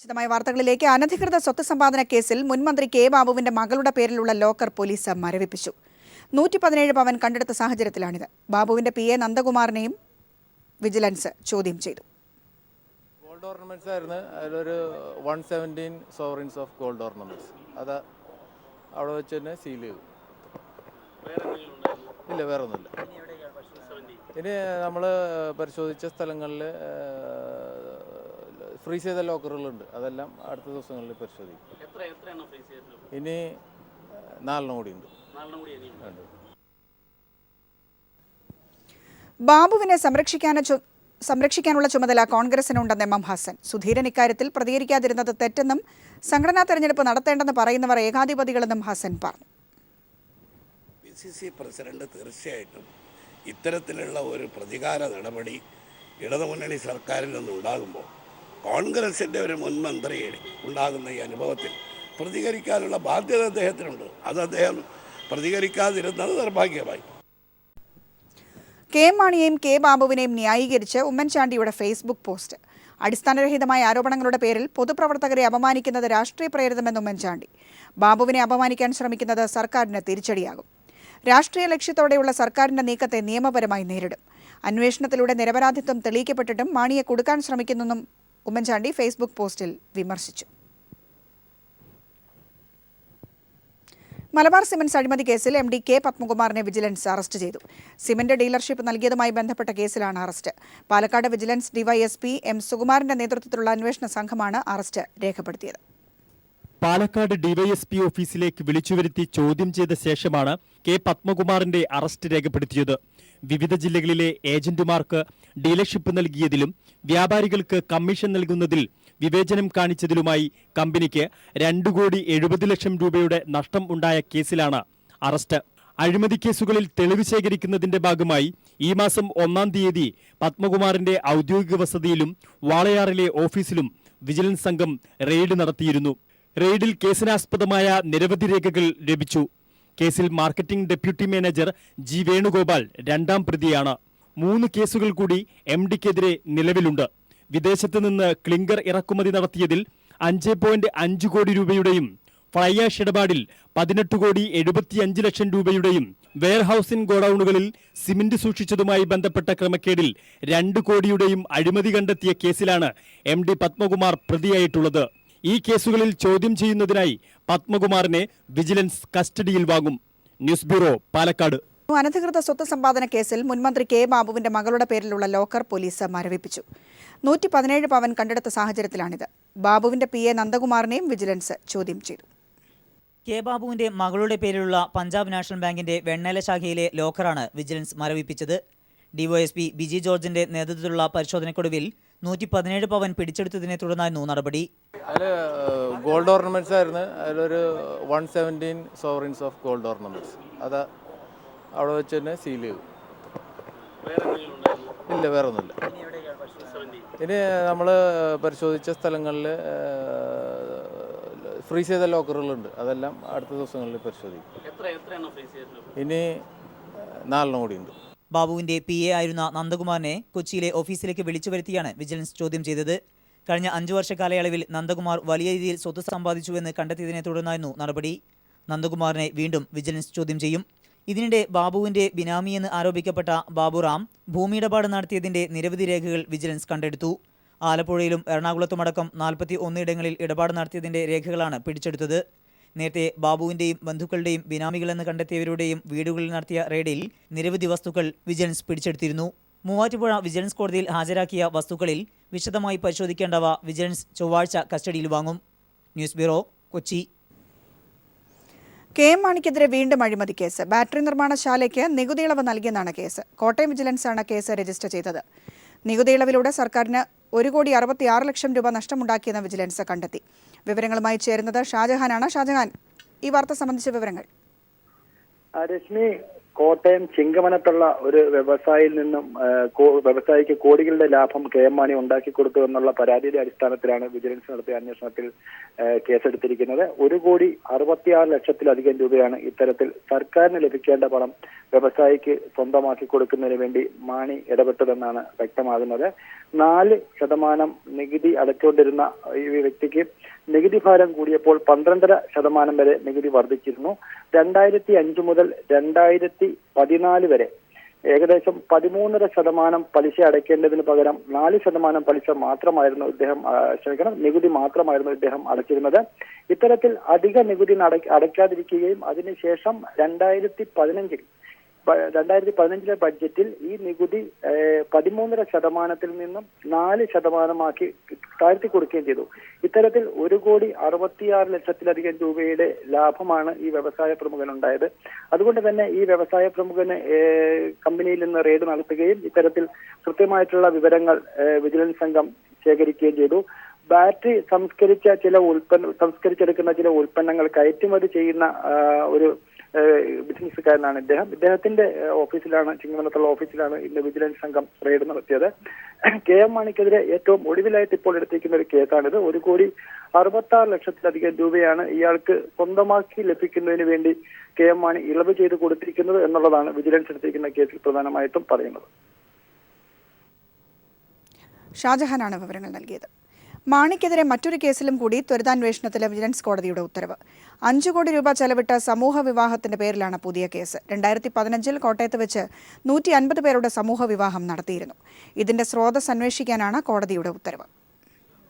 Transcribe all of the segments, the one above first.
വിശദമായ വാർത്തകളിലേക്ക്. അനധികൃത സ്വത്ത് സമ്പാദന കേസിൽ മുൻമന്ത്രി കെ ബാബുവിന്റെ മകളുടെ പേരിലുള്ള ലോക്കർ പോലീസ് മരവിപ്പിച്ചു. 117 പവൻ കണ്ടെടുത്ത സാഹചര്യത്തിലാണിത്. ബാബുവിന്റെ PA നന്ദകുമാറിനെയും വിജിലൻസ് ചോദ്യം ചെയ്തു. ഗോൾഡ് ഓർണമെന്റ്സ് ആയിരുന്നു. അതിലൊരു 117 സോവറിൻസ് ഓഫ് ഗോൾഡ് ഓർണമെന്റ്സ് അത് അവിടെ വെച്ച് തന്നെ സീൽ ചെയ്തു. ഇല്ല, വേറെ ഒന്നുമില്ല. ഇനി നമ്മൾ പരിശോധിച്ച സ്ഥലങ്ങളിൽ ഫ്രീസ് ചെയ്ത ലോക്കറുകളുണ്ട്. അതെല്ലാം അടുത്ത ദിവസങ്ങളിൽ പരിശോധിക്കും. ഇനി 4 കൂടി ഉണ്ട്. ബാബുവിനെ സംരക്ഷിക്കാനുള്ള ചുമതല കോൺഗ്രസിനുണ്ടെന്ന് MM ഹസൻ. സുധീരൻ ഇക്കാര്യത്തിൽ പ്രതികരിക്കാതിരുന്നത് തെറ്റെന്നും സംഘടനാ തെരഞ്ഞെടുപ്പ് നടത്തേണ്ടെന്ന് പറയുന്നവർ ഏകാധിപതികളെന്നും ഹസൻ പറഞ്ഞു. PCC പ്രസിഡന്റ് തീർച്ചയായിട്ടും ഇത്തരത്തിലുള്ള ഒരു പ്രതികാര നടപടി ഇടതുമുന്നണി സർക്കാരിൽ നിന്നുണ്ടാകുമ്പോൾ കോൺഗ്രസിൻ്റെ ഒരു മുൻമന്ത്രി ഉണ്ടാകുന്ന ഈ അനുഭവത്തിൽ പ്രതികരിക്കാനുള്ള ബാധ്യത അദ്ദേഹത്തിനുണ്ട്. അത് അദ്ദേഹം പ്രതികരിക്കാതിരുന്നത് നിർഭാഗ്യമായി. കെ മാണിയെയും കെ ബാബുവിനെയും ന്യായീകരിച്ച് ഉമ്മൻചാണ്ടിയുടെ ഫേസ്ബുക്ക് പോസ്റ്റ്. അടിസ്ഥാനരഹിതമായ ആരോപണങ്ങളുടെ പേരിൽ പൊതുപ്രവർത്തകരെ അപമാനിക്കുന്നത് രാഷ്ട്രീയ പ്രേരിതമെന്ന് ഉമ്മൻചാണ്ടി. ബാബുവിനെ അപമാനിക്കാൻ ശ്രമിക്കുന്നത് സർക്കാരിന് തിരിച്ചടിയാകും. രാഷ്ട്രീയ ലക്ഷ്യത്തോടെയുള്ള സർക്കാരിന്റെ നീക്കത്തെ നിയമപരമായി നേരിടും. അന്വേഷണത്തിലൂടെ നിരപരാധിത്വം തെളിയിക്കപ്പെട്ടിട്ടും മാണിയെ കൊടുക്കാൻ ശ്രമിക്കുന്നെന്നും ഉമ്മൻചാണ്ടി ഫേസ്ബുക്ക് പോസ്റ്റിൽ വിമർശിച്ചു. മലബാർ സിമന്റ്സ് അഴിമതി കേസിൽ MD കെ പത്മകുമാറിനെ വിജിലൻസ് അറസ്റ്റ് ചെയ്തു. സിമന്റ് ഡീലർഷിപ്പ് നൽകിയതുമായി ബന്ധപ്പെട്ട കേസിലാണ് arrest. Palakkad vigilance DYSP M സുകുമാരന്റെ നേതൃത്വത്തിലുള്ള അന്വേഷണ സംഘമാണ് അറസ്റ്റ് രേഖപ്പെടുത്തിയത്. പാലക്കാട് DYSP ഓഫീസിലേക്ക് വിളിച്ചുവരുത്തി ചോദ്യം ചെയ്ത ശേഷമാണ് കെ പത്മകുമാറിന്റെ അറസ്റ്റ് രേഖപ്പെടുത്തിയത്. വിവിധ ജില്ലകളിലെ ഏജന്റുമാർക്ക് ഡീലർഷിപ്പ് നൽകിയതിലും വ്യാപാരികൾക്ക് കമ്മീഷൻ നൽകുന്നതിൽ വിവേചനം കാണിച്ചതിലുമായി കമ്പനിക്ക് 2,70,00,000 രൂപയുടെ നഷ്ടം ഉണ്ടായ കേസിലാണ് അറസ്റ്റ്. അഴിമതി കേസുകളിൽ തെളിവ് ശേഖരിക്കുന്നതിന്റെ ഭാഗമായി ഈ മാസം 1-ാം തീയതി പത്മകുമാറിന്റെ ഔദ്യോഗിക വസതിയിലും വാളയാറിലെ ഓഫീസിലും വിജിലൻസ് സംഘം റെയ്ഡ് നടത്തിയിരുന്നു. റെയ്ഡിൽ കേസിനാസ്പദമായ നിരവധി രേഖകൾ ലഭിച്ചു. കേസിൽ marketing deputy manager G Venugopal 2-ാം പ്രതിയാണ്. 3 കേസുകൾ കൂടി MDക്കെതിരെ നിലവിലുണ്ട്. വിദേശത്ത് നിന്ന് ക്ലിങ്കർ ഇറക്കുമതി നടത്തിയതിൽ 5.5 കോടി രൂപയുടെയും ഫ്ലൈ ആഷ് ഇടപാടിൽ 18,75,00,000 രൂപയുടെയും വെയർഹൌസിംഗ് ഗോഡൌണുകളിൽ സിമന്റ് സൂക്ഷിച്ചതുമായി ബന്ധപ്പെട്ട ക്രമക്കേടിൽ 2 കോടിയുടെയും അഴിമതി കണ്ടെത്തിയ കേസിലാണ് MD പത്മകുമാർ പ്രതിയായിട്ടുള്ളത്. ഈ കേസുകളിൽ ചോദ്യം ചെയ്യുന്നതിനായി പത്മകുമാറിനെ വിജിലൻസ് കസ്റ്റഡിയിൽ വാങ്ങും. News bureau, Palakkad. അനധികൃത സ്വത്ത് സമ്പാദന കേസിൽ മുൻമന്ത്രി കെ ബാബുവിന്റെ മകളുടെ പേരിലുള്ള ലോക്കർ പോലീസ് മരവിപ്പിച്ചു. 117 പവൻ കണ്ടെടുത്ത സാഹചര്യത്തിലാണിത്. ബാബുവിന്റെ PA നന്ദകുമാറിനെയും വിജിലൻസ് ചോദ്യം ചെയ്തു. കെ ബാബുവിന്റെ മകളുടെ പേരിലുള്ള പഞ്ചാബ് നാഷണൽ ബാങ്കിന്റെ വെണ്ണേല ശാഖയിലെ ലോക്കറാണ് വിജിലൻസ് മരവിപ്പിച്ചത്. DYSP ബിജി ജോർജിന്റെ നേതൃത്വത്തിലുള്ള പരിശോധനയ്ക്കൊടുവിൽ 117 പവൻ പിടിച്ചെടുത്തതിനെ തുടർന്നായിരുന്നു നടപടി. അതിൽ ഗോൾഡ് ഓർണമെന്റ്സ് ആയിരുന്നു. അതിലൊരു 117 സോവറിൻസ് ഓഫ് ഗോൾഡ് ഓർണമെന്റ്സ് അത് അവിടെ വെച്ച് തന്നെ സീൽ ചെയ്തു. ഇല്ല, വേറെ ഒന്നുമില്ല. ഇനി നമ്മൾ പരിശോധിച്ച സ്ഥലങ്ങളിൽ ഫ്രീസ് ചെയ്ത ലോക്കറുകളുണ്ട്. അതെല്ലാം അടുത്ത ദിവസങ്ങളിൽ പരിശോധിക്കും. ഇനി 4 കൂടി ഉണ്ട്. ബാബുവിന്റെ PA ആയിരുന്ന നന്ദകുമാറിനെ കൊച്ചിയിലെ ഓഫീസിലേക്ക് വിളിച്ചു വരുത്തിയാണ് വിജിലൻസ് ചോദ്യം ചെയ്തത്. കഴിഞ്ഞ 5 വർഷ കാലയളവിൽ നന്ദകുമാർ വലിയ രീതിയിൽ സ്വത്ത് സമ്പാദിച്ചുവെന്ന് കണ്ടെത്തിയതിനെ തുടർന്നായിരുന്നു നടപടി. നന്ദകുമാറിനെ വീണ്ടും വിജിലൻസ് ചോദ്യം ചെയ്യും. ഇതിനിടെ ബാബുവിന്റെ ബിനാമിയെന്ന് ആരോപിക്കപ്പെട്ട ബാബുറാം ഭൂമിയിടപാട് നടത്തിയതിന്റെ നിരവധി രേഖകൾ വിജിലൻസ് കണ്ടെടുത്തു. ആലപ്പുഴയിലും എറണാകുളത്തുമടക്കം 41 ഇടങ്ങളിൽ ഇടപാട് നടത്തിയതിന്റെ രേഖകളാണ് പിടിച്ചെടുത്തത്. നേരത്തെ ബാബുവിന്റെയും ബന്ധുക്കളുടെയും ബിനാമികളെന്ന് കണ്ടെത്തിയവരുടെയും വീടുകളിൽ നടത്തിയ റെയ്ഡിൽ നിരവധി വസ്തുക്കൾ വിജിലൻസ് പിടിച്ചെടുത്തിരുന്നു. മൂവാറ്റുപുഴ വിജിലൻസ് കോടതിയിൽ ഹാജരാക്കിയ വസ്തുക്കളിൽ വിശദമായി പരിശോധിക്കേണ്ടവ വിജിലൻസ് ചൊവ്വാഴ്ച കസ്റ്റഡിയിൽ വാങ്ങും. News bureau, Kochi. KM മാണിക്കെതിരെ വീണ്ടും അഴിമതി കേസ്. ബാറ്ററി നിർമ്മാണശാലയ്ക്ക് നികുതി ഇളവ് നൽകിയെന്നാണ് കേസ്. കോട്ടയം വിജിലൻസാണ് കേസ് രജിസ്റ്റർ ചെയ്തത്. നികുതി ഇളവിലൂടെ സർക്കാരിന് 1,66,00,000 രൂപ നഷ്ടമുണ്ടാക്കിയെന്ന് വിജിലൻസ് കണ്ടെത്തി. വിവരങ്ങളുമായി ചേരുന്നത് ഷാജഹാനാണ്. ഷാജഹാൻ, ഈ വാർത്ത സംബന്ധിച്ച വിവരങ്ങൾ. രശ്മി, കോട്ടയം ചിങ്കമനത്തുള്ള ഒരു വ്യവസായിയിൽ നിന്നും വ്യവസായിക്ക് കോടികളുടെ ലാഭം KM മാണി ഉണ്ടാക്കി കൊടുത്തു എന്നുള്ള പരാതിയുടെ അടിസ്ഥാനത്തിലാണ് വിജിലൻസ് നടത്തിയ അന്വേഷണത്തിൽ കേസെടുത്തിരിക്കുന്നത്. 1,66,00,000-ലധികം രൂപയാണ് ഇത്തരത്തിൽ സർക്കാരിന് ലഭിക്കേണ്ട പണം വ്യവസായിക്ക് സ്വന്തമാക്കി കൊടുക്കുന്നതിന് വേണ്ടി മാണി ഇടപെട്ടതെന്നാണ് വ്യക്തമാകുന്നത്. 4% നികുതി അടച്ചുകൊണ്ടിരുന്ന ഈ വ്യക്തിക്ക് നികുതി ഭാരം കൂടിയപ്പോൾ 12.5% വരെ നികുതി വർദ്ധിച്ചിരുന്നു. 2005 മുതൽ 2014 വരെ ഏകദേശം 13.5% പലിശ അടയ്ക്കേണ്ടതിന് പകരം 4% പലിശ മാത്രമായിരുന്നു നികുതി മാത്രമായിരുന്നു ഇദ്ദേഹം അടച്ചിരുന്നത്. ഇത്തരത്തിൽ അധിക നികുതി അടയ്ക്കാതിരിക്കുകയും അതിനുശേഷം 2015 ബഡ്ജറ്റിൽ ഈ നികുതി 13.5% നിന്നും 4% താഴ്ത്തി കൊടുക്കുകയും ചെയ്തു. ഇത്തരത്തിൽ 1,66,00,000-ലധികം രൂപയുടെ ലാഭമാണ് ഈ വ്യവസായ പ്രമുഖനുണ്ടായത്. അതുകൊണ്ട് തന്നെ ഈ വ്യവസായ പ്രമുഖന് കമ്പനിയിൽ നിന്ന് റെയ്ഡ് നടത്തുകയും ഇത്തരത്തിൽ കൃത്യമായിട്ടുള്ള വിവരങ്ങൾ വിജിലൻസ് സംഘം ശേഖരിക്കുകയും ചെയ്തു. ബാറ്ററി സംസ്കരിച്ചെടുക്കുന്ന ചില ഉൽപ്പന്നങ്ങൾ കയറ്റുമതി ചെയ്യുന്ന ഒരു ബിസിനസ്സുകാരനാണ് ഇദ്ദേഹത്തിന്റെ ഓഫീസിലാണ്, ചിങ്ങമനത്തുള്ള ഓഫീസിലാണ് ഇന്ന് വിജിലൻസ് സംഘം റെയ്ഡ് നടത്തിയത്. KM മാണിക്കെതിരെ ഏറ്റവും ഒടുവിലായിട്ട് ഇപ്പോൾ എടുത്തിരിക്കുന്ന ഒരു കേസാണിത്. 1,66,00,000-ലധികം രൂപയാണ് ഇയാൾക്ക് സ്വന്തമാക്കി ലഭിക്കുന്നതിന് വേണ്ടി KM മാണി ഇളവ് ചെയ്ത് കൊടുത്തിരിക്കുന്നത് എന്നുള്ളതാണ് വിജിലൻസ് എടുത്തിരിക്കുന്ന കേസിൽ പ്രധാനമായിട്ടും പറയുന്നത്. ഷാജഹാനാണ് വിവരങ്ങൾ നൽകിയത്. മാണിക്കെതിരെ മറ്റൊരു കേസിലും കൂടി ത്വരിതാന്വേഷണത്തിലെ വിജിലൻസ് കോടതിയുടെ ഉത്തരവ്. 5 കോടി രൂപ ചെലവിട്ട സമൂഹ വിവാഹത്തിന്റെ പേരിലാണ് പുതിയ കേസ്. 2015 കോട്ടയത്ത് വെച്ച് 150 പേരുടെ സമൂഹ വിവാഹം നടത്തിയിരുന്നു. ഇതിന്റെ സ്രോതസ് അന്വേഷിക്കാനാണ് കോടതിയുടെ ഉത്തരവ്.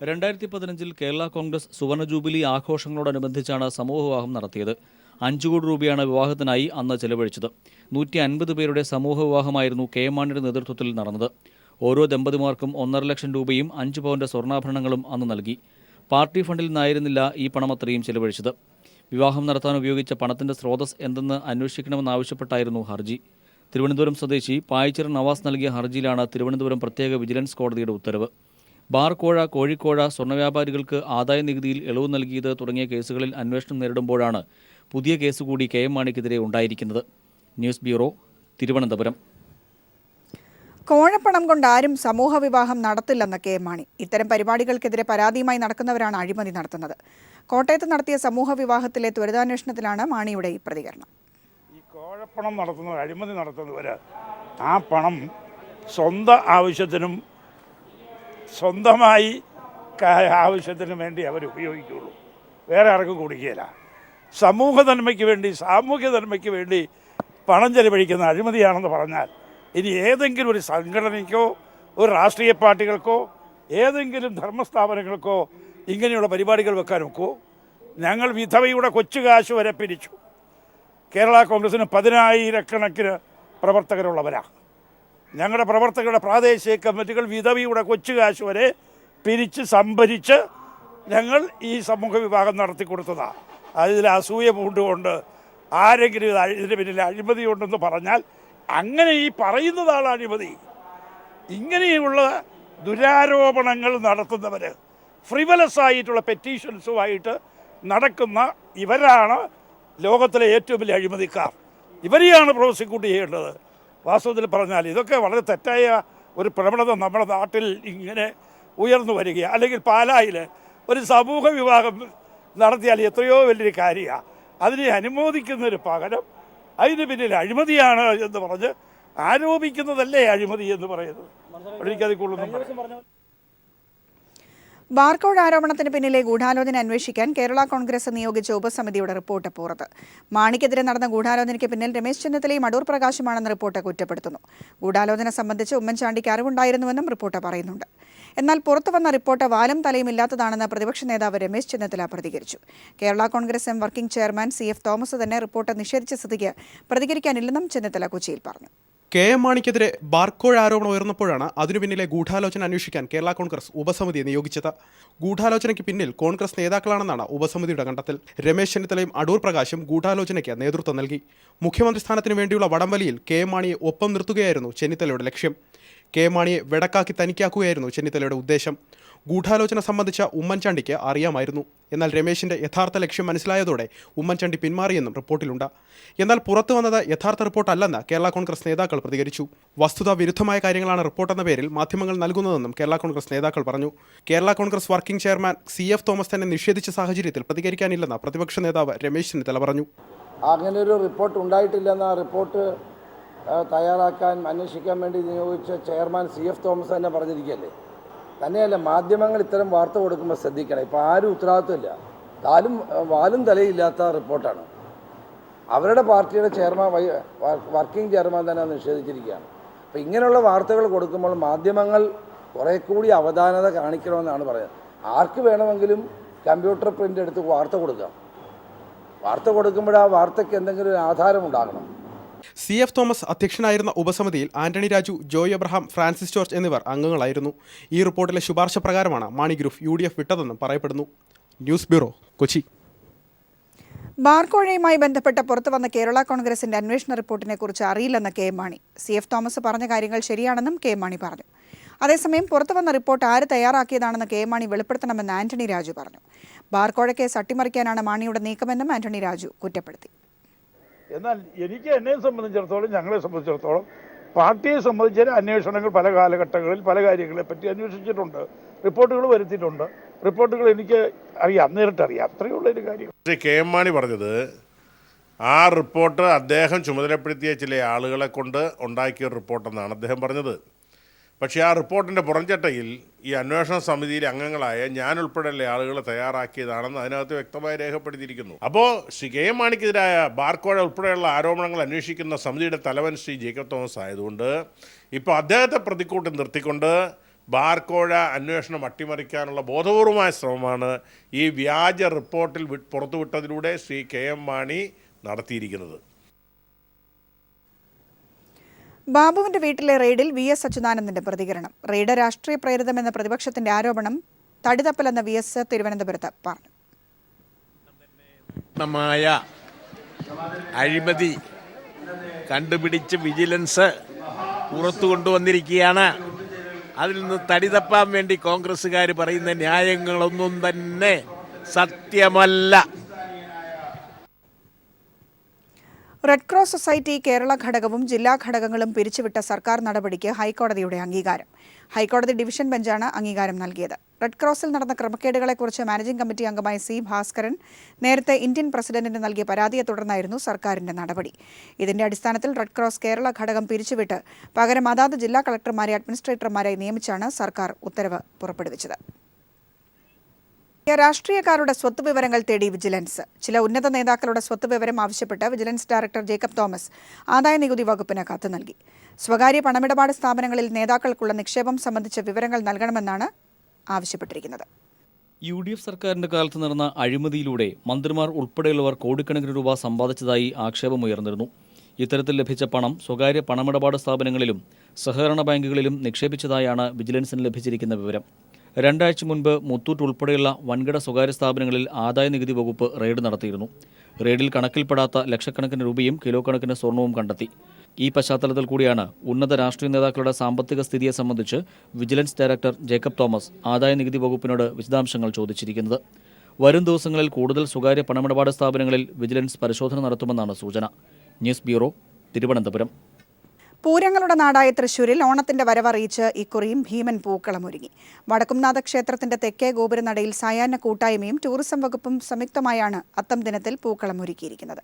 2015 കേരള കോൺഗ്രസ് സുവർണ ജൂബിലി ആഘോഷങ്ങളോടനുബന്ധിച്ചാണ് സമൂഹ വിവാഹം നടത്തിയത്. 5 കോടി രൂപയാണ് വിവാഹത്തിനായി അന്ന് ചെലവഴിച്ചത്. 150 പേരുടെ സമൂഹ വിവാഹമായിരുന്നു KM മാണിയുടെ നേതൃത്വത്തിൽ നടന്നത്. ഓരോ ദമ്പതിമാർക്കും 1.5 ലക്ഷം രൂപയും 5 പവന്റെ സ്വർണ്ണാഭരണങ്ങളും അന്ന് നൽകി. പാർട്ടി ഫണ്ടിൽ നിന്നായിരുന്നില്ല ഈ പണം അത്രയും ചെലവഴിച്ചത്. വിവാഹം നടത്താൻ ഉപയോഗിച്ച പണത്തിന്റെ സ്രോതസ് എന്തെന്ന് അന്വേഷിക്കണമെന്നാവശ്യപ്പെട്ടായിരുന്നു ഹർജി. തിരുവനന്തപുരം സ്വദേശി പായിച്ചിറ നവാസ് നൽകിയ ഹർജിയിലാണ് തിരുവനന്തപുരം പ്രത്യേക വിജിലൻസ് കോടതിയുടെ ഉത്തരവ്. ബാർ കോഴ, കോഴിക്കോഴ, സ്വർണ്ണവ്യാപാരികൾക്ക് ആദായ നികുതിയിൽ ഇളവ് നൽകിയത് തുടങ്ങിയ കേസുകളിൽ അന്വേഷണം നേരിടുമ്പോഴാണ് പുതിയ കേസ് കൂടി KM മാണിക്കെതിരെ ഉണ്ടായിരിക്കുന്നത്. News bureau, Thiruvananthapuram. കോഴപ്പണം കൊണ്ട് ആരും സമൂഹ വിവാഹം നടത്തില്ലെന്ന് KM മാണി. ഇത്തരം പരിപാടികൾക്കെതിരെ പരാതിയുമായി നടക്കുന്നവരാണ് അഴിമതി നടത്തുന്നത്. കോട്ടയത്ത് നടത്തിയ സമൂഹ വിവാഹത്തിലെ ത്വരിതാന്വേഷണത്തിലാണ് മാണിയുടെ ഈ പ്രതികരണം. ഈ കോഴപ്പണം നടത്തുന്നവർ, അഴിമതി നടത്തുന്നവർ ആ പണം സ്വന്തം ആവശ്യത്തിനും സ്വന്തമായി ആവശ്യത്തിനും വേണ്ടി അവർ ഉപയോഗിക്കുകയുള്ളൂ, വേറെ ആർക്കും കൊടുക്കുകയില്ല. സമൂഹ നന്മയ്ക്ക് വേണ്ടി, സാമൂഹ്യ നന്മയ്ക്ക് വേണ്ടി പണം ചെലവഴിക്കുന്ന അഴിമതിയാണെന്ന് പറഞ്ഞാൽ ഇനി ഏതെങ്കിലും ഒരു സംഘടനയ്ക്കോ ഒരു രാഷ്ട്രീയ പാർട്ടികൾക്കോ ഏതെങ്കിലും ധർമ്മസ്ഥാപനങ്ങൾക്കോ ഇങ്ങനെയുള്ള പരിപാടികൾ വെക്കാൻ ഒക്കുമോ? ഞങ്ങൾ വിധവയുടെ കൊച്ചുകാശ് വരെ പിരിച്ചു. കേരള കോൺഗ്രസിന് 10,000-കണക്കിന് പ്രവർത്തകരുള്ളവരാണ്. ഞങ്ങളുടെ പ്രവർത്തകരുടെ പ്രാദേശിക കമ്മിറ്റികൾ വിധവയുടെ കൊച്ചുകാശ് വരെ പിരിച്ച് സംഭരിച്ച് ഞങ്ങൾ ഈ സമൂഹ വിവാഹം നടത്തി കൊടുത്തതാണ്. അതിൽ അസൂയ പൂണ്ടുകൊണ്ട് ആരെങ്കിലും ഇതിന് പിന്നിൽ അഴിമതിയുണ്ടെന്ന് പറഞ്ഞാൽ അങ്ങനെ ഈ പറയുന്നതാണ് അഴിമതി. ഇങ്ങനെയുള്ള ദുരാരോപണങ്ങൾ നടത്തുന്നവർ, ഫ്രിവലസ് ആയിട്ടുള്ള പെറ്റീഷൻസുമായിട്ട് നടക്കുന്ന ഇവരാണ് ലോകത്തിലെ ഏറ്റവും വലിയ അഴിമതിക്കാർ. ഇവരെയാണ് പ്രോസിക്യൂട്ട് ചെയ്യേണ്ടത്. വാസ്തവത്തിൽ പറഞ്ഞാൽ ഇതൊക്കെ വളരെ തെറ്റായ ഒരു പ്രവണത നമ്മുടെ നാട്ടിൽ ഇങ്ങനെ ഉയർന്നു വരികയാണ്. അല്ലെങ്കിൽ പാലായിൽ ഒരു സമൂഹ വിവാഹം നടത്തിയാൽ എത്രയോ വലിയൊരു കാര്യമാണ്. അതിനെ അനുമോദിക്കുന്നതിന് പകരം അതിന് പിന്നിൽ അഴിമതിയാണ് എന്ന് പറഞ്ഞ് ആരോപിക്കുന്നതല്ലേ അഴിമതി എന്ന് പറയുന്നത്. എനിക്കത് കൂടുതൽ ബാർകോഴ ആരോപണത്തിന് പിന്നിലെ ഗൂഢാലോചന അന്വേഷിക്കാൻ കേരള കോൺഗ്രസ് നിയോഗിച്ച ഉപസമിതിയുടെ റിപ്പോർട്ട് പുറത്ത്. മാണിക്കെതിരെ നടന്ന ഗൂഢാലോചനയ്ക്ക് പിന്നിൽ രമേശ് ചെന്നിത്തലയും അടൂർ പ്രകാശുമാണെന്ന് റിപ്പോർട്ട് കുറ്റപ്പെടുത്തുന്നു. ഗൂഢാലോചന സംബന്ധിച്ച് ഉമ്മൻചാണ്ടിക്ക് അറിവുണ്ടായിരുന്നുവെന്നും റിപ്പോർട്ട് പറയുന്നുണ്ട്. എന്നാൽ പുറത്തുവന്ന റിപ്പോർട്ട് വാലും തലയും ഇല്ലാത്തതാണെന്ന് പ്രതിപക്ഷ നേതാവ് രമേശ് ചെന്നിത്തല പ്രതികരിച്ചു. Kerala Congress am working chairman CF Thomas തന്നെ റിപ്പോർട്ട് നിഷേധിച്ച സ്ഥിതിക്ക് പ്രതികരിക്കാനില്ലെന്നും ചെന്നിത്തല കൊച്ചിയിൽ പറഞ്ഞു. KM മാണിക്കെതിരെ ബാർകോഴ ആരോപണം ഉയർന്നപ്പോഴാണ് അതിനു പിന്നിലെ ഗൂഢാലോചന അന്വേഷിക്കാൻ കേരള കോൺഗ്രസ് ഉപസമിതിയെ നിയോഗിച്ചത്. ഗൂഢാലോചനയ്ക്ക് പിന്നിൽ കോൺഗ്രസ് നേതാക്കളാണെന്നാണ് ഉപസമിതിയുടെ കണ്ടെത്തൽ. രമേശ് ചെന്നിത്തലയും അടൂർ പ്രകാശും ഗൂഢാലോചനയ്ക്ക് നേതൃത്വം നൽകി. മുഖ്യമന്ത്രി സ്ഥാനത്തിന് വേണ്ടിയുള്ള വടംവലിയിൽ KM മാണിയെ ഒപ്പം നിർത്തുകയായിരുന്നു ചെന്നിത്തലയുടെ ലക്ഷ്യം. കെ മാണിയെ വെടക്കാക്കി തനിക്കാക്കുകയായിരുന്നു ചെന്നിത്തലയുടെ ഉദ്ദേശം. ഗൂഢാലോചന സംബന്ധിച്ച ഉമ്മൻചാണ്ടിക്ക് അറിയാമായിരുന്നു. എന്നാൽ രമേശിന്റെ യഥാർത്ഥ ലക്ഷ്യം മനസ്സിലായതോടെ ഉമ്മൻചാണ്ടി പിന്മാറിയെന്നും റിപ്പോർട്ടിലുണ്ട്. എന്നാൽ പുറത്തു വന്നത് യഥാർത്ഥ റിപ്പോർട്ടല്ലെന്ന് കേരള കോൺഗ്രസ് നേതാക്കൾ പ്രതികരിച്ചു. വസ്തുതാ വിരുദ്ധമായ കാര്യങ്ങളാണ് റിപ്പോർട്ടെന്ന പേരിൽ മാധ്യമങ്ങൾ നൽകുന്നതെന്നും കേരള കോൺഗ്രസ് നേതാക്കൾ പറഞ്ഞു. Kerala Congress working chairman CF Thomas തന്നെ നിഷേധിച്ച സാഹചര്യത്തിൽ പ്രതികരിക്കാനില്ലെന്ന് പ്രതിപക്ഷ നേതാവ് രമേശ് ചെന്നിത്തല പറഞ്ഞു. അങ്ങനെ ഒരു റിപ്പോർട്ട് ഉണ്ടായിട്ടില്ലെന്ന റിപ്പോർട്ട് തയ്യാറാക്കാൻ അന്വേഷിക്കാൻ വേണ്ടി നിയോഗിച്ച ചെയർമാൻ CF തോമസ് തന്നെ പറഞ്ഞിരിക്കുകയല്ലേ. തന്നെയല്ല, മാധ്യമങ്ങൾ ഇത്തരം വാർത്ത കൊടുക്കുമ്പോൾ ശ്രദ്ധിക്കണം. ഇപ്പോൾ ആരും ഉത്തരവാദിത്വമില്ല, വാലും തലയില്ലാത്ത റിപ്പോർട്ടാണ്. അവരുടെ പാർട്ടിയുടെ ചെയർമാൻ വർക്കിംഗ് ചെയർമാൻ തന്നെ നിഷേധിച്ചിരിക്കുകയാണ്. അപ്പോൾ ഇങ്ങനെയുള്ള വാർത്തകൾ കൊടുക്കുമ്പോൾ മാധ്യമങ്ങൾ കുറേ കൂടി അവധാനത കാണിക്കണമെന്നാണ് പറയുന്നത്. ആർക്ക് വേണമെങ്കിലും കമ്പ്യൂട്ടർ പ്രിൻ്റ് എടുത്ത് വാർത്ത കൊടുക്കാം. വാർത്ത കൊടുക്കുമ്പോൾ ആ വാർത്തയ്ക്ക് എന്തെങ്കിലും ഒരു ആധാരം ഉണ്ടാകണം. CF തോമസ് അധ്യക്ഷനായിരുന്ന ഉപസമിതിയിൽ Antony Raju, Joy Abraham, Francis George എന്നിവർ അംഗങ്ങളായിരുന്നു. ഈ റിപ്പോർട്ടിലെ ശുപാർശ പ്രകാരമാണ് മാണി ഗ്രൂപ്പ് UDF വിട്ടതെന്നും പറയപ്പെടുന്നു. News bureau, Kochi. ബാർക്കോഴയുമായി ബന്ധപ്പെട്ട് പുറത്തുവന്ന കേരള കോൺഗ്രസിന്റെ അന്വേഷണ റിപ്പോർട്ടിനെ കുറിച്ച് അറിയില്ലെന്ന് കെ മാണി. CF തോമസ് പറഞ്ഞ കാര്യങ്ങൾ ശരിയാണെന്നും കെ മാണി പറഞ്ഞു. അതേസമയം പുറത്തുവന്ന റിപ്പോർട്ട് ആര് തയ്യാറാക്കിയതാണെന്ന് കെ മാണി വെളിപ്പെടുത്തണമെന്ന് ആന്റണി രാജു പറഞ്ഞു. ബാർക്കോഴ കേസ് അട്ടിമറിക്കാനാണ് മാണിയുടെ നീക്കമെന്നും ആന്റണി രാജു കുറ്റപ്പെടുത്തി. എന്നാൽ എന്നെ സംബന്ധിച്ചിടത്തോളം, ഞങ്ങളെ സംബന്ധിച്ചിടത്തോളം, പാർട്ടിയെ സംബന്ധിച്ച അന്വേഷണങ്ങൾ പല കാലഘട്ടങ്ങളിൽ പല കാര്യങ്ങളെപ്പറ്റി അന്വേഷിച്ചിട്ടുണ്ട്, റിപ്പോർട്ടുകൾ വരുത്തിയിട്ടുണ്ട്. റിപ്പോർട്ടുകൾ എനിക്ക് അറിയാം, നേരിട്ടറിയാം. അത്രയുള്ള ഒരു കാര്യം. KM മാണി പറഞ്ഞത് ആ റിപ്പോർട്ട് അദ്ദേഹം ചുമതലപ്പെടുത്തിയ ചില ആളുകളെ കൊണ്ട് ഉണ്ടാക്കിയ റിപ്പോർട്ടെന്നാണ് അദ്ദേഹം പറഞ്ഞത്. പക്ഷേ ആ റിപ്പോർട്ടിൻ്റെ പുറംചട്ടയിൽ ഈ അന്വേഷണ സമിതിയിലെ അംഗങ്ങളായ ഞാനുൾപ്പെടെയുള്ള ആളുകൾ തയ്യാറാക്കിയതാണെന്ന് അതിനകത്ത് വ്യക്തമായി രേഖപ്പെടുത്തിയിരിക്കുന്നു. അപ്പോൾ ശ്രീ KM മാണിക്കെതിരായ ബാർക്കോഴ ഉൾപ്പെടെയുള്ള ആരോപണങ്ങൾ അന്വേഷിക്കുന്ന സമിതിയുടെ തലവൻ ശ്രീ ജേക്കബ് തോമസ് ആയതുകൊണ്ട് ഇപ്പോൾ അദ്ദേഹത്തെ പ്രതിക്കൂട്ടി നിർത്തിക്കൊണ്ട് ബാർക്കോഴ അന്വേഷണം അട്ടിമറിക്കാനുള്ള ബോധപൂർവമായ ശ്രമമാണ് ഈ വ്യാജ റിപ്പോർട്ടിൽ പുറത്തുവിട്ടതിലൂടെ ശ്രീ KM മാണി നടത്തിയിരിക്കുന്നത്. ബാബുവിന്റെ വീട്ടിലെ റെയ്ഡിൽ VS അച്യുതാനന്ദന്റെ പ്രതികരണം. റെയ്ഡ് രാഷ്ട്രീയ പ്രേരിതമെന്ന പ്രതിപക്ഷത്തിന്റെ ആരോപണം തടിതപ്പലെന്ന് VS തിരുവനന്തപുരത്ത് പറഞ്ഞു. അഴിമതി കണ്ടുപിടിച്ച് വിജിലൻസ് പുറത്തു കൊണ്ടുവന്നിരിക്കുകയാണ്. അതിൽ നിന്ന് തടിതപ്പാൻ വേണ്ടി കോൺഗ്രസ്സുകാർ പറയുന്ന ന്യായങ്ങളൊന്നും തന്നെ സത്യമല്ല. റെഡ് ക്രോസ് സൊസൈറ്റി കേരള ഘടകവും ജില്ലാ ഘടകങ്ങളും പിരിച്ചുവിട്ട സർക്കാർ നടപടിക്ക് ഹൈക്കോടതിയുടെ അംഗീകാരം. ഹൈക്കോടതി ഡിവിഷൻ ബെഞ്ചാണ് അംഗീകാരം നൽകിയത്. റെഡ് ക്രോസിൽ നടന്ന ക്രമക്കേടുകളെക്കുറിച്ച് മാനേജിംഗ് കമ്മിറ്റി അംഗമായ C ഭാസ്കരൻ നേരത്തെ ഇന്ത്യൻ പ്രസിഡന്റിന് നൽകിയ പരാതിയെ തുടർന്നായിരുന്നു സർക്കാരിന്റെ നടപടി. ഇതിന്റെ അടിസ്ഥാനത്തിൽ റെഡ് ക്രോസ് കേരള ഘടകം പിരിച്ചുവിട്ട് പകരം അതാത് ജില്ലാ കളക്ടർമാരെ അഡ്മിനിസ്ട്രേറ്റർമാരായി നിയമിച്ചാണ് സർക്കാർ ഉത്തരവ് പുറപ്പെടുവിച്ചത്. രാഷ്ട്രീയക്കാരുടെ സ്വത്ത് വിവരങ്ങൾ തേടി വിജിലൻസ്. ചില ഉന്നത നേതാക്കളുടെ സ്വത്ത് വിവരം ആവശ്യപ്പെട്ട് വിജിലൻസ് ഡയറക്ടർ ജേക്കബ് തോമസ് ആദായനികുതി വകുപ്പിന് കത്ത് നൽകി. സ്വകാര്യ പണമിടപാട് സ്ഥാപനങ്ങളിൽ നേതാക്കൾക്കുള്ള നിക്ഷേപം സംബന്ധിച്ച വിവരങ്ങൾ നൽകണമെന്നാണ് ആവശ്യപ്പെട്ടിരിക്കുന്നത്. UDF സർക്കാരിന്റെ കാലത്ത് നടന്ന അഴിമതിയിലൂടെ മന്ത്രിമാർ ഉൾപ്പെടെയുള്ളവർ കോടിക്കണക്കിന് രൂപ സമ്പാദിച്ചതായി ആക്ഷേപമുയർന്നിരുന്നു. ഇത്തരത്തിൽ ലഭിച്ച പണം സ്വകാര്യ പണമിടപാട് സ്ഥാപനങ്ങളിലും സഹകരണ ബാങ്കുകളിലും നിക്ഷേപിച്ചതായാണ് വിജിലൻസിന് ലഭിച്ചിരിക്കുന്ന വിവരം. 2 ആഴ്ച മുൻപ് മുത്തൂറ്റ് ഉൾപ്പെടെയുള്ള വൻകിട സ്വകാര്യ സ്ഥാപനങ്ങളിൽ ആദായനികുതി വകുപ്പ് റെയ്ഡ് നടത്തിയിരുന്നു. റെയ്ഡിൽ കണക്കിൽപ്പെടാത്ത ലക്ഷക്കണക്കിന് രൂപയും കിലോ കണക്കിന് സ്വർണവും കണ്ടെത്തി. ഈ പശ്ചാത്തലത്തിൽ കൂടിയാണ് ഉന്നത രാഷ്ട്രീയ നേതാക്കളുടെ സാമ്പത്തിക സ്ഥിതിയെ സംബന്ധിച്ച് വിജിലൻസ് ഡയറക്ടർ ജേക്കബ് തോമസ് ആദായനികുതി വകുപ്പിനോട് വിശദാംശങ്ങൾ ചോദിച്ചിരിക്കുന്നത്. വരും ദിവസങ്ങളിൽ കൂടുതൽ സ്വകാര്യ പണമിടപാട് സ്ഥാപനങ്ങളിൽ വിജിലൻസ് പരിശോധന നടത്തുമെന്നാണ് സൂചന. News bureau, Thiruvananthapuram. പൂരങ്ങളുടെ നാടായ തൃശൂരിൽ ഓണത്തിന്റെ വരവറിയിച്ച് ഇക്കുറിയും ഭീമൻ പൂക്കളമൊരുങ്ങി. വടക്കുംനാഥ ക്ഷേത്രത്തിന്റെ തെക്കേ ഗോപുരനടയിൽ സായാഹ്ന കൂട്ടായ്മയും ടൂറിസം വകുപ്പും സംയുക്തമായാണ് അത്തം ദിനത്തിൽ പൂക്കളമൊരുക്കിയിരിക്കുന്നത്.